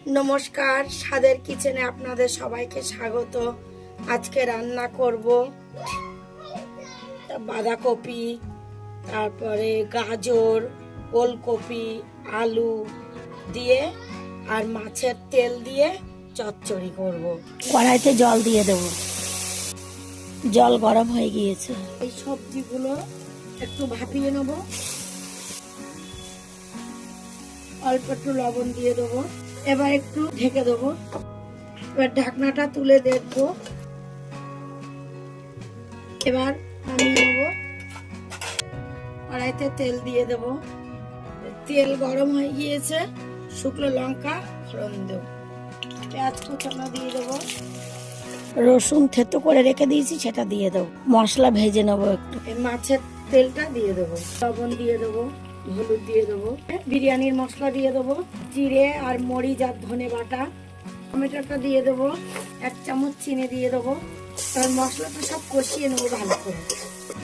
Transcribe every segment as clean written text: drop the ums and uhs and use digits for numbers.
নমস্কার, স্বাদের কিচেনে আপনাদের সবাইকে স্বাগত। আজকে রান্না করব বাঁধাকপি, তারপরে গাজর, ওলকপি, আলু দিয়ে আর মাছের তেল দিয়ে চচ্চড়ি করব। কড়াইতে জল দিয়ে দেব, জল গরম হয়ে গিয়েছে। এই সবজিগুলো একটু ভাপিয়ে নেব, অল্প একটু লবণ দিয়ে দেবো, এবার একটু ঢেকে দেবো। এবার ঢাকনাটা তুলে দেখবো, এবার নামিয়ে নেব। কড়াইতে তেল দিয়ে দেব, তেল গরম হয়ে গিয়েছে, শুকনো লঙ্কা ফোড়ন দেব, পেঁয়াজ কুচানো দিয়ে দেবো, রসুন থেতো করে রেখে দিয়েছি সেটা দিয়ে দেবো, মশলা ভেজে নেবো একটু। এই মাছের তেলটা দিয়ে দেবো, লবণ দিয়ে দেবো, হলুদ দিয়ে দেবো, বিরিয়ানির মশলা দিয়ে দেবো, জিরে আর মরিচ আর ধনে বাটা, টমেটোটা দিয়ে দেবো, 1 চামচ চিনি দিয়ে দেবো। আর মশলাটা সব কষিয়ে নেবো ভালো করে।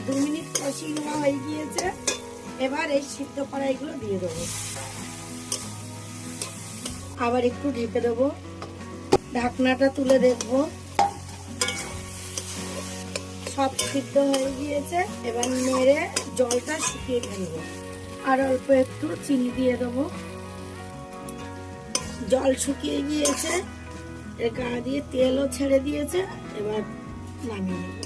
2 মিনিট কষিয়ে নেওয়া হয়ে গিয়েছে, এবার এই সিদ্ধ করা এগুলো দিয়ে দেবো, আবার একটু ঢেকে দেবো, ঢাকনাটা তুলে দেখবো, সব সিদ্ধ হয়ে গিয়েছে। এবার নেড়ে জলটা শুকিয়ে ফেলবো, আর অল্প একটু চিনি দিয়ে দেবো। জল শুকিয়ে গিয়েছে, এর গা দিয়ে তেলও ছেড়ে দিয়েছে, এবার নামিয়ে নেব।